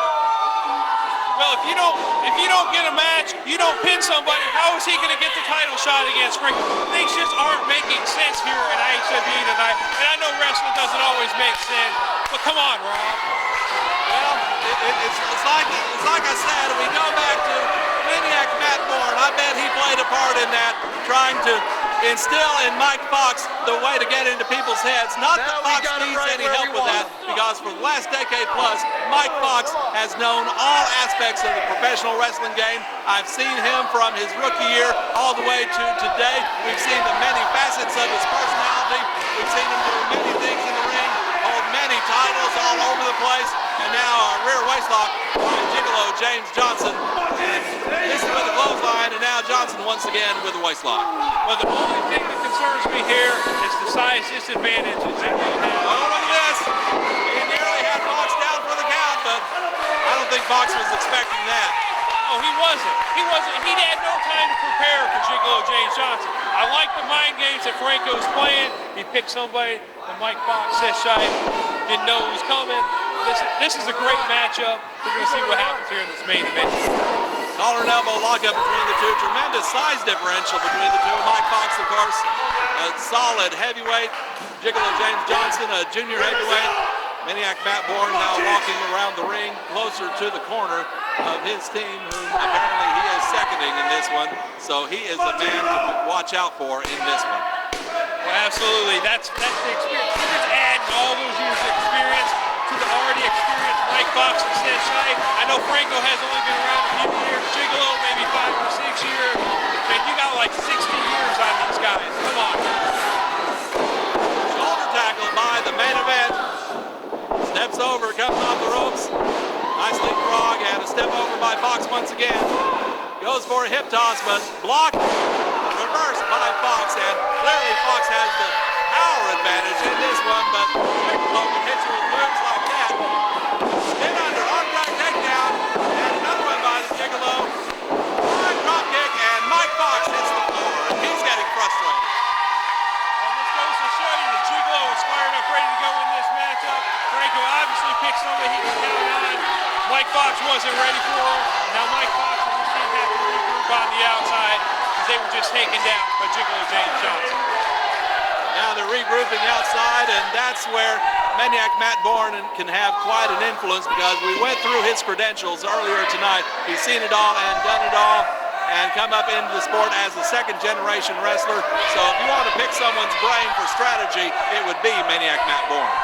Well, if you don't get a match, you don't pin somebody, how is he going to get the title shot against Franco? Things just aren't making sense here at IHWE tonight. And I know wrestling doesn't always make sense, but come on, Rob. Well, it's like I said, we go back to Maniac Matt Borne. I bet he played a part in that, trying to instill in Mike Foxx the way to get into people's heads. Not that Foxx needs any help with that, because for the last decade plus, Mike Foxx has known all aspects of the professional wrestling game. I've seen him from his rookie year all the way to today. We've seen the many facets of his personality. We've seen him do many things in the ring, hold many titles all over the place, and now a rear waistlock by Jiggal-o James Johnson. And this is with the clothesline, and now Johnson once again with the waistlock. Well, the only thing that concerns me here is the size disadvantage that Jiggal-o has. Oh, look at this. He nearly had Foxx down for the count, but I don't think Foxx was expecting that. Oh, he wasn't. He had no time to prepare for Jiggal-o James Johnson. I like the mind games that Franco's playing. He picked somebody that Mike Foxx, Seth Shai didn't know was coming. This is a great matchup. We're going to see what happens here in this main event. Collar and elbow lockup between the two. Tremendous size differential between the two. Mike Foxx, of course, a solid heavyweight. Jiggal-o James Johnson, a junior heavyweight. Maniac Matt Borne now walking around the ring, closer to the corner. of his team, whom apparently he is seconding in this one. So he is a man to watch out for in this one. Well, absolutely. That's the experience. He's just adding all those years of experience to the already experienced Mike Foxx and Seth Shai. I know Franco has only been around a few years. Jiggal-o maybe 5 or 6 years. Man, you got like 60 years on these guys. Come on. Shoulder tackle by the main event. Steps over, comes off the ropes. Nice leapfrog and a step over by Foxx once again. Goes for a hip toss, but blocked. Reversed by Foxx, and clearly Foxx has the power advantage in this one, but Jiggal-o can hit you with moves like that. Spin under, arm drag takedown, and another one by the Jiggal-o. High drop kick, and Mike Foxx hits the floor, and he's getting frustrated. And this goes to show you that Jiggal-o is fired up, ready to go in this matchup. Franco obviously picked somebody he can count on. Mike Foxx wasn't ready for him. Now Mike Foxx and his team have to regroup on the outside because they were just taken down by Jiggal-o James Johnson. Now they're regrouping outside, and that's where Maniac Matt Borne can have quite an influence, because we went through his credentials earlier tonight. He's seen it all and done it all and come up into the sport as a second-generation wrestler. So if you want to pick someone's brain for strategy, it would be Maniac Matt Borne.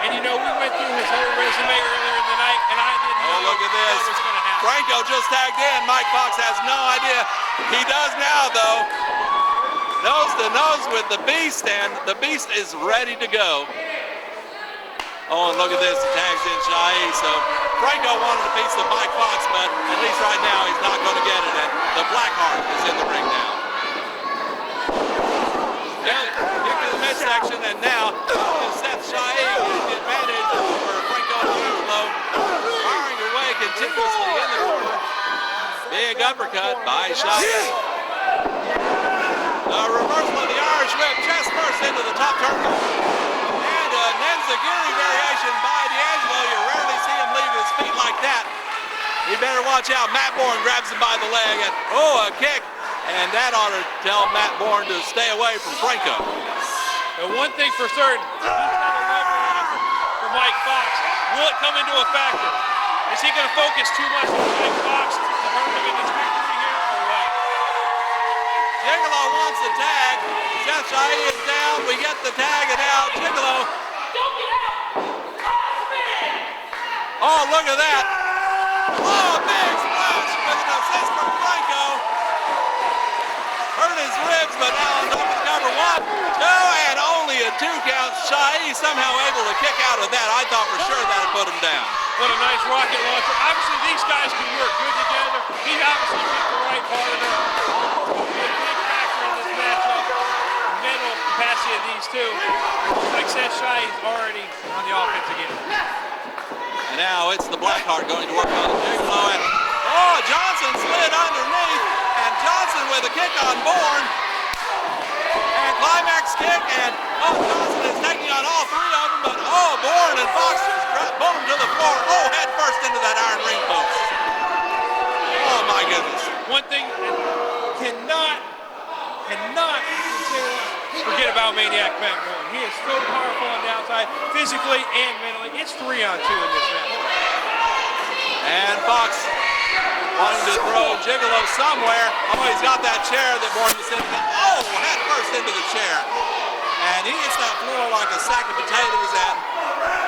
And you know, we went through his whole resume earlier in the night, and I didn't know look at this. what was going to happen. Franco just tagged in. Mike Foxx has no idea. He does now, though. Nose to nose with the Beast, and the Beast is ready to go. Oh, and look at this. He tags in Shai. So Franco wanted a piece of Mike Foxx, but at least right now he's not going to get it. And the Blackheart is in the ring now. Down into the midsection, and now Seth Shai with the advantage over Franco and Jiggal-o, firing away continuously in the corner. Big uppercut by Shai. The reversal of the Irish whip, chest first into the top turnbuckle. And a Nenzagiri variation by D'Angelo. You rarely see him leave his feet like that. He better watch out. Matt Borne grabs him by the leg, and a kick. And that ought to tell Matt Borne to stay away from Franco. But one thing for certain, he's got a lovely offer for Mike Foxx. Will it come into a factor? Is he going to focus too much on Mike Foxx to hurt him in this victory here, or what? Jiggal-o wants the tag. Seth Shai is down. We get the tag, and now Jiggal-o. Oh, look at that. Oh, big splash with an assist from Franco. Hurt his ribs, but now on top of the cover. 1, 2, and only a 2 count. Shai somehow able to kick out of that. I thought for sure that would put him down. What a nice rocket launcher. Obviously, these guys can work good together. He obviously picked the right partner. Mental capacity of these two. Like Seth Shai is already on the offense again. And now it's the Blackheart going to work on the Jiggal-o, and Johnson slid underneath, and Johnson with a kick on Borne, and climax kick, and Johnson is taking on all 3 of them, but Borne and Foxx just boom to the floor, head first into that iron ring post. Oh my goodness. One thing that cannot forget about Maniac Matt Borne. He is so powerful on the outside, physically and mentally. It's 3-on-2 in this match. And Foxx wanting to throw Jiggal-o somewhere. He's got that chair that Borne was sitting in. Head first into the chair. And he hits that floor like a sack of potatoes. And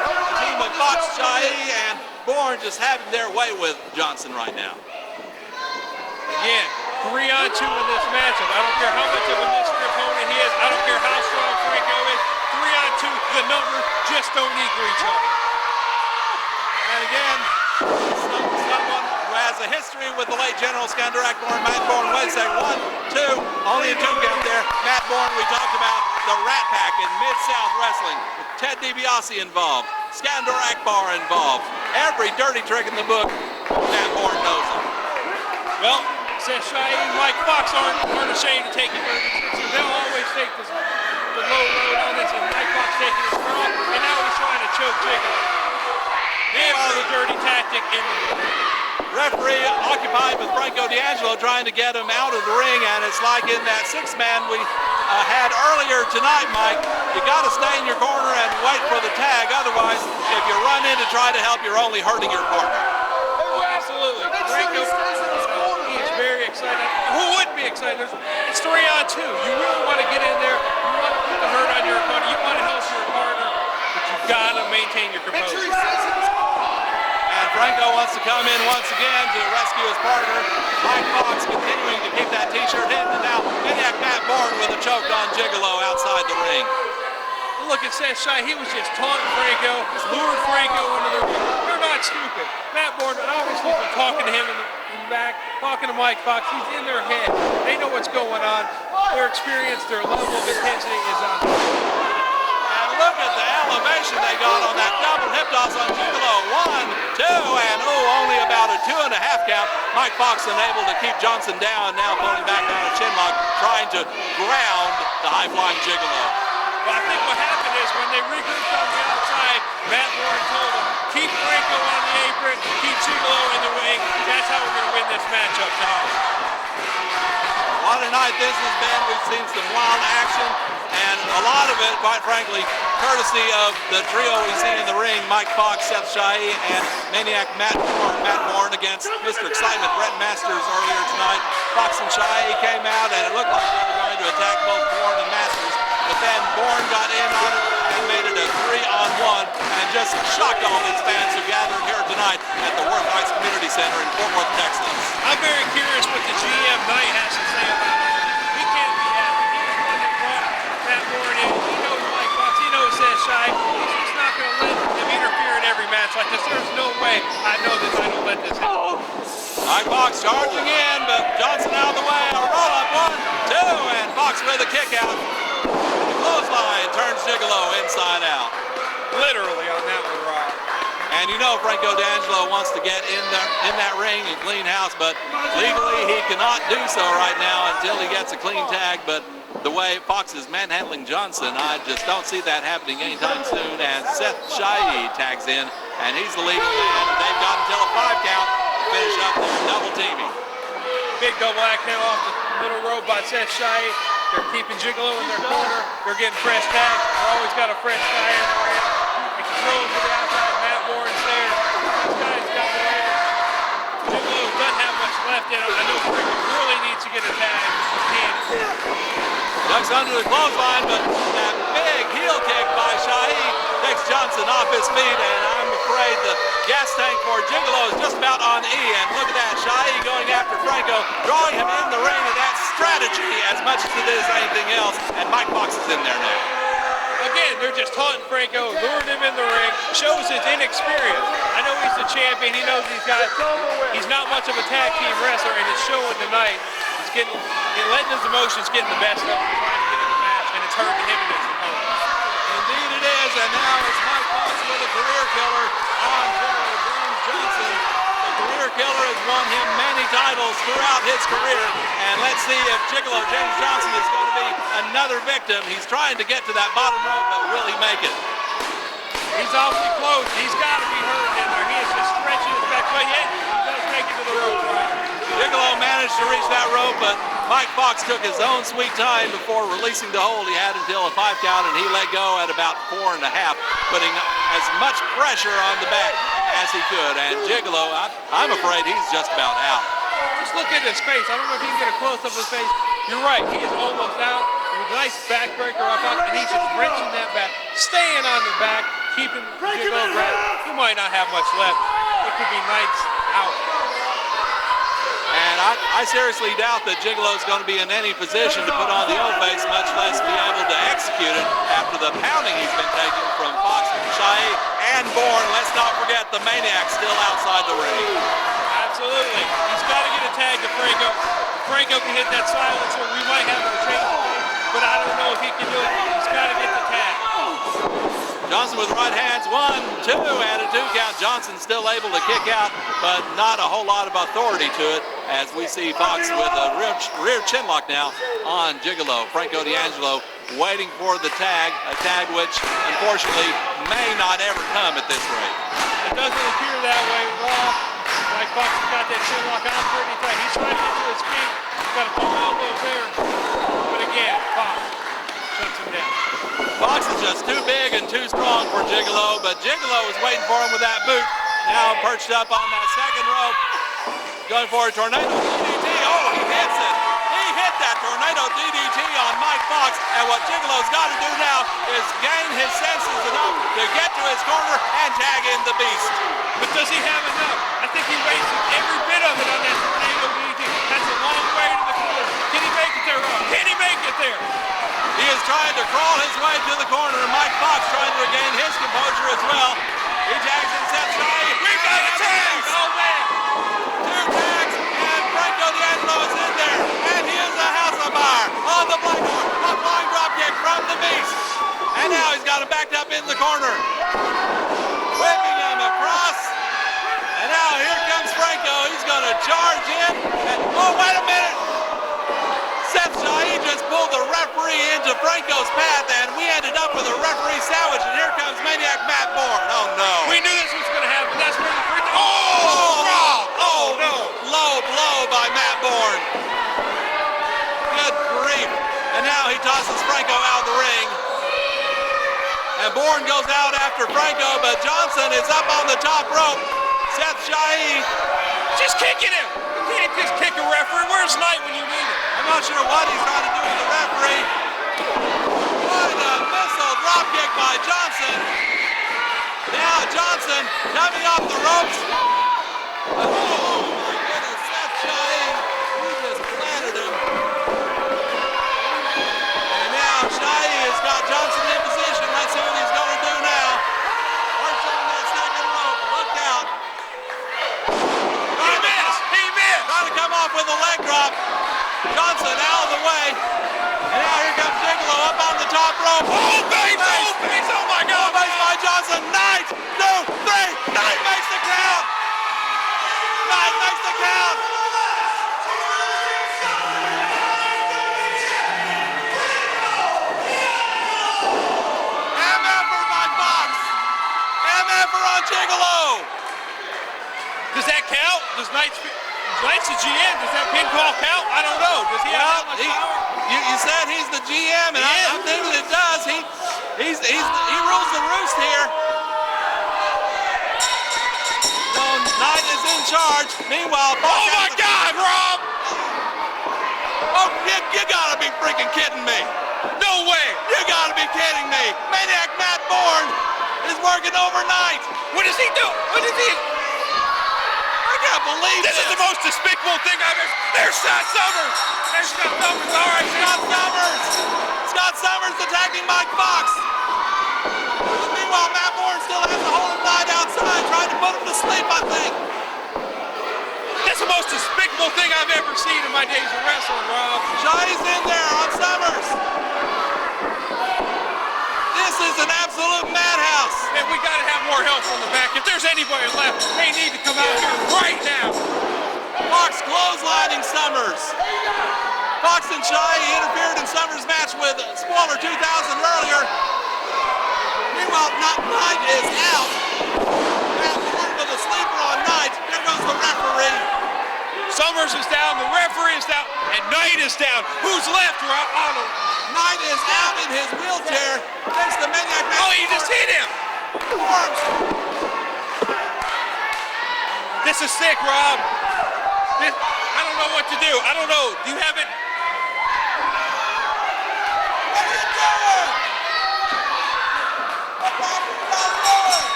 the team of Foxx, Shai, and Borne just having their way with Johnson right now. Again, 3-on-2 in this matchup. I don't care how much of a mystery opponent he is. I don't care how strong Franco is. 3-on-2, the numbers just don't equal each other. And again, someone who has a history with the late General Skandarak Borne, Matt Borne. Wait a second, 1, 2, only a 2 count there. Matt Borne, we talked about the Rat Pack in Mid-South Wrestling, with Ted DiBiase involved, Skandarak Bar involved. Every dirty trick in the book, Matt Borne knows it. Well, Seth Shai and Mike Foxx aren't ashamed to take it dirty tricks, so they'll always take the low road on this, and Mike Foxx taking his throw, and now he's trying to choke Jiggal-o. They have the dirty tactic in the book. Referee occupied with Franco D'Angelo trying to get him out of the ring, and it's like in that 6-man we had earlier tonight, Mike. You got to stay in your corner and wait for the tag. Otherwise, if you run in to try to help, you're only hurting your partner. Oh, absolutely. Franco, he is very excited. Who wouldn't be excited? It's 3-on-2. You really want to get in there. You want to put the hurt on your opponent. You want to help your partner, but you've got to maintain your composure. And Franco wants to come in once again to rescue his partner. Mike Foxx continuing to keep that t-shirt in, and now Maniac Matt Borne with a choke on Jiggal-o outside the ring. Look at Seth Shai. He was just taunting Franco, lured Franco into the ring. They're not stupid. Matt Borne obviously been talking to him in the back, talking to Mike Foxx. He's in their head. They know what's going on. Their experience, their level of intensity is on. And look at the elevation they got on that double hip toss on Jiggal-o. 1, 2, and only about a 2.5 count. Mike Foxx unable to keep Johnson down, now pulling back on a chin lock, trying to ground the high-flying Jiggal-o. Well, I think what happened is when they regrouped on the outside, Matt Borne told them, keep Franco on the apron, keep Jiggal-o in the ring. That's how we're going to win this matchup, Tom. What a night this has been. We've seen some wild action, and a lot of it, quite frankly, courtesy of the trio we've seen in the ring, Mike Foxx, Seth Shai, and Maniac Matt Borne against Mr. Excitement, Brett Masters earlier tonight. Foxx and Shai came out, and it looked like they were going to attack both Borne and Masters. But then Borne got in on it and made it a 3-on-1 and just shocked all these fans who gathered here tonight at the Worth Heights Community Center in Fort Worth, Texas. I'm very curious what the GM Knight has to say about it. He can't be happy. He's the one that brought Matt Borne in. He knows Mike Foxx. He knows Seth Shai. He's just not going to let him interfere in every match like this. There's no way I know this. I don't let this happen. Mike Foxx charging in, but Johnson out of the way. A roll-up, 1, 2, and Foxx with a kick out. Clothesline turns Jiggal-o inside out. Literally on that one, Rob. And you know Franco D'Angelo wants to get in that ring and clean house, but legally he cannot do so right now until he gets a clean tag. But the way Foxx is manhandling Johnson, I just don't see that happening anytime soon. And Seth Shai tags in, and he's the legal man. They've got until a 5 count to finish up their double teaming. Big double act now off the middle rope by Seth Shai. They're keeping Jiggal-o in their corner. They're getting fresh tags. They're always got a fresh guy in the ring. They control to the outside. Matt Borne's there. This guy's got the way. Jiggal-o doesn't have much left in him. I know Franco really needs to get a tag. He can't. Ducks under the clothesline, but that big heel kick by Shai takes Johnson off his feet, and I'm afraid the gas tank for Jiggal-o is just about on E. And look at that, Shai going after Franco, drawing him in the ring, and that's strategy as much as it is anything else. And Mike Foxx is in there now. Again, they're just taunting Franco, luring him in the ring, shows his inexperience. I know he's the champion, he knows he's not much of a tag team wrestler, and it's showing tonight. He's letting his emotions get the best of him, trying to get in the match, and it's hurting him and his opponent. Indeed it is, and now it's Mike Foxx with a career killer on James Johnson. The career killer has won him many titles throughout his career, and let's see if Jiggal-o James Johnson is going to be another victim. He's trying to get to that bottom rope, but will he make it? He's awfully close. He's got to be hurt in there. He is just stretching his back, but yet he does make it to the rope. Jiggal-o managed to reach that rope, but Mike Foxx took his own sweet time before releasing the hold. He had until a 5 count, and he let go at about 4.5, putting as much pressure on the back as he could. And Jiggal-o, I'm afraid he's just about out. Just look at his face. I don't know if you can get a close-up of his face. You're right. He is almost out. With a nice backbreaker off, and he's just wrenching that back, staying on the back, keeping Jiggal-o wrapped. He might not have much left. It could be nights out. And I seriously doubt that Jiggal-o is going to be in any position to put on the old face, much less be able to execute it after the pounding he's been taking from Foxx, Shai, and Borne. Let's not forget the Maniac still outside the ring. Absolutely. He's got to get a tag to Franco. If Franco can hit that silencer, we might have a change, but I don't know if he can do it. He's got to get the tag. Johnson with right hands, 1, 2, and a 2 count. Johnson still able to kick out, but not a whole lot of authority to it, as we see Foxx with a rear chin lock now on Jiggal-o. Franco D'Angelo waiting for the tag, a tag which unfortunately may not ever come at this rate. It doesn't appear that way, Rob. Mike Foxx has got that chin lock on pretty tight. He's trying to get to his feet. He's got a couple elbows there. But again, Foxx shuts him down. Foxx is just too big and too strong for Jiggal-o, but Jiggal-o is waiting for him with that boot. Now perched up on that second rope. Going for a tornado DDT. Oh, he hits it. He hit that tornado DDT on Mike Foxx. And what Jiggal-o's got to do now is gain his senses enough to get to his corner and tag in the Beast. But does he have enough? I think he wasted every bit of it on that tornado DDT. That's a long way to the corner. Can he make it there, Rob? Can he make it there? He is trying to crawl his way to the corner. Mike Foxx trying to regain his composure as well. He tags in Seth Shai. We've got a tag! Oh, man! 2 tags, and Franco D'Angelo is in there. And he is a house of fire on the blackboard. A flying drop kick from the Beast. And now he's got him backed up in the corner. Whipping him across. And now here comes Franco. He's going to charge in. And, oh, wait a minute. Seth Shai just pulled the referee into Franco's path, and we ended up with a referee sandwich. And here comes Maniac Matt Borne. Oh, no. We knew this was going to happen. That's where the first... Oh, Rob! Oh, no. Low blow by Matt Borne. Good grief. And now he tosses Franco out of the ring. And Borne goes out after Franco, but Johnson is up on the top rope. Seth Shai just kicking him. You can't just kick a referee. Where's Knight when you need him? I'm not sure what he's trying to do with the referee. What a missile drop kick by Johnson. Now Johnson coming off the ropes. Oh my goodness, Seth Shai, he just planted him. And now Shai has got Johnson in position. Let's see what he's going to do now. Works on that second rope. Look out. He missed. He missed. Trying to come off with a leg drop. Johnson out of the way. And now here comes Jiggal-o up on the top rope. Oh, base! Oh, my God! Base by Johnson. Knight, 2, 3. Knight makes the count. Knight makes the count. MFer by Foxx. MFer on Jiggal-o. Does that count? Does Knight's the GM? Does that pinfall count? I don't know. Does he have that much power? You said he's the GM, and I'm thinking it does. He rules the roost here. So Knight is in charge. Meanwhile, oh my God, Rob! Oh, you gotta be freaking kidding me! No way! You gotta be kidding me! Maniac Matt Borne is working overnight. What does he do? What does he? I can't believe this is the most despicable thing I've ever. There's Scot Summers. There's Scot Summers. All right, Scot Summers. Scot Summers attacking Mike Foxx. Meanwhile, Matt Borne still has to hold him tied outside, trying to put him to sleep, I think. That's the most despicable thing I've ever seen in my days of wrestling, Rob. Shai's in there on Summers. This is an absolute madhouse. Man, we got to have more help from the back. If there's anybody left, they need to come out here right now. Foxx clotheslining Summers. Foxx and Shai interfered in Summers' match with Spoiler 2000 earlier. Meanwhile, Knight is out. Matt Borne with a sleeper on Knight. There goes the referee. Summers is down, the referee is down, and Knight is down. Who's left, Rob? Arnold. Knight is out in his wheelchair. Thanks to Maniac Matt. Oh, he just hit him. This is sick, Rob. I don't know what to do. I don't know. Do you have it?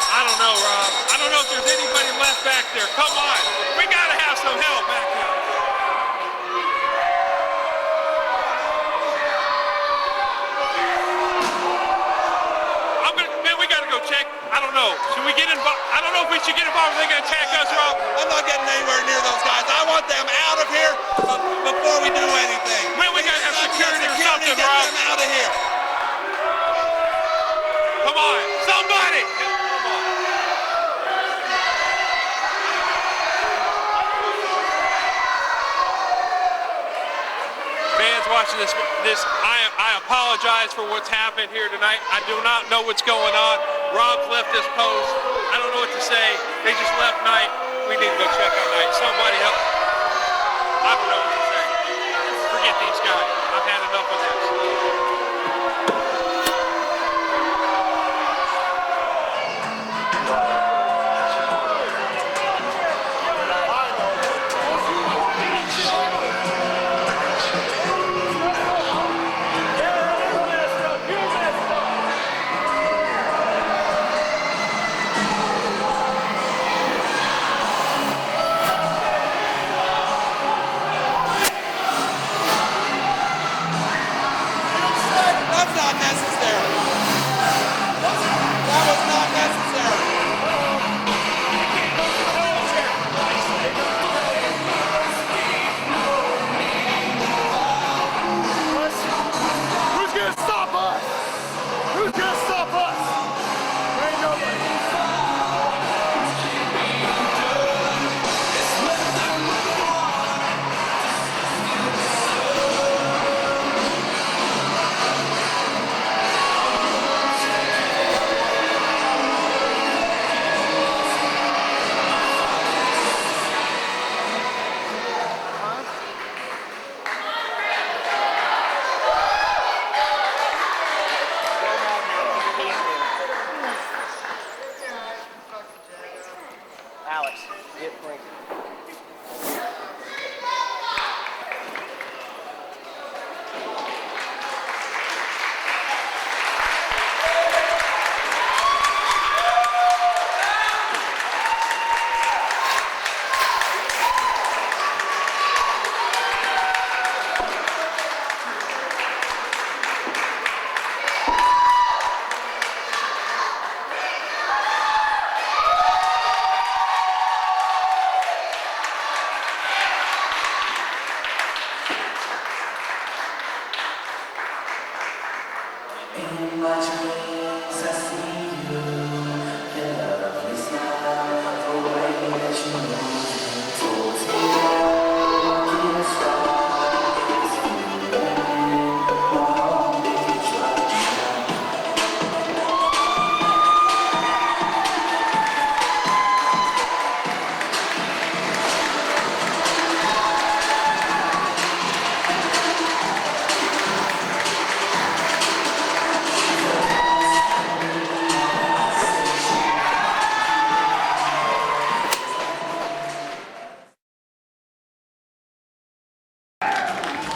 I don't know, Rob. I don't know if there's anybody left back there. Come on. We got to have some help back there. We got to go check. I don't know. Should we get involved? I don't know if we should get involved. Are they going to attack us, Rob? I'm not getting anywhere near those guys. I want them out of here before we do anything. Man, we got to have security or something, get Rob. Them out of here. Come on. Somebody. Come on. Fans watching this, I apologize for what's happened here tonight. I do not know what's going on. Rob's left this post. I don't know what to say. They just left Knight. We need to go check on Knight. Somebody help. I don't know what to say. Forget these guys. I've had enough of this.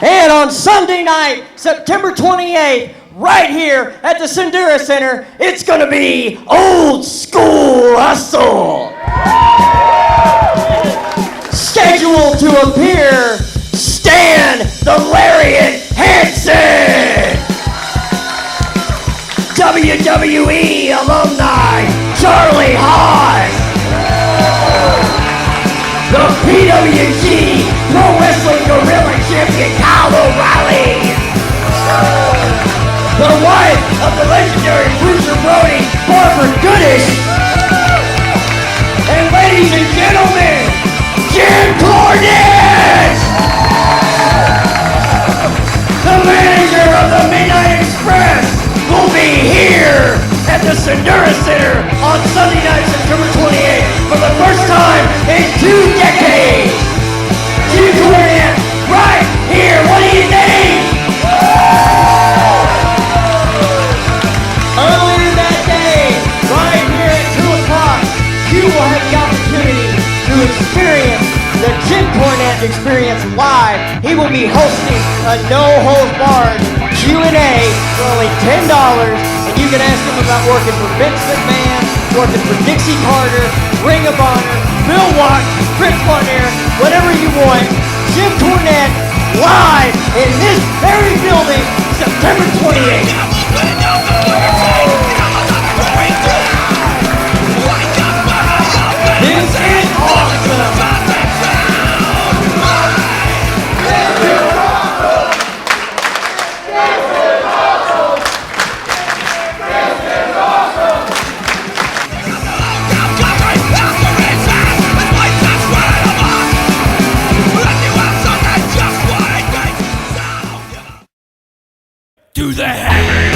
And on Sunday night, September 28th, right here at the Sendera Center, it's gonna be Old School Hustle. Scheduled to appear, Stan the Lariat Hansen. WWE alumni, Charlie Haas. The PWG Pro Wrestling Gorilla Champion Kyle O'Reilly. The wife of the legendary Bruiser Brody, Barbara Goodish. And ladies and gentlemen, Jim Cornette! The manager of the Midnight Express will be here at the Sendera Center on Sunday night, September 28th, for the first time in 2 decades. Jim Cornette, right here. What do you think? Earlier that day, right here at 2 o'clock, you will have the opportunity to experience the Jim Cornette Experience live. He will be hosting a no-holds-barred Q&A for only $10, and you can ask him about working for Vince McMahon, working for Dixie Carter, Ring of Honor, Bill Watts, Chris Bonner, whatever you want. Jim Cornette live in this very building, September 28th. This is awesome. Do the hammer!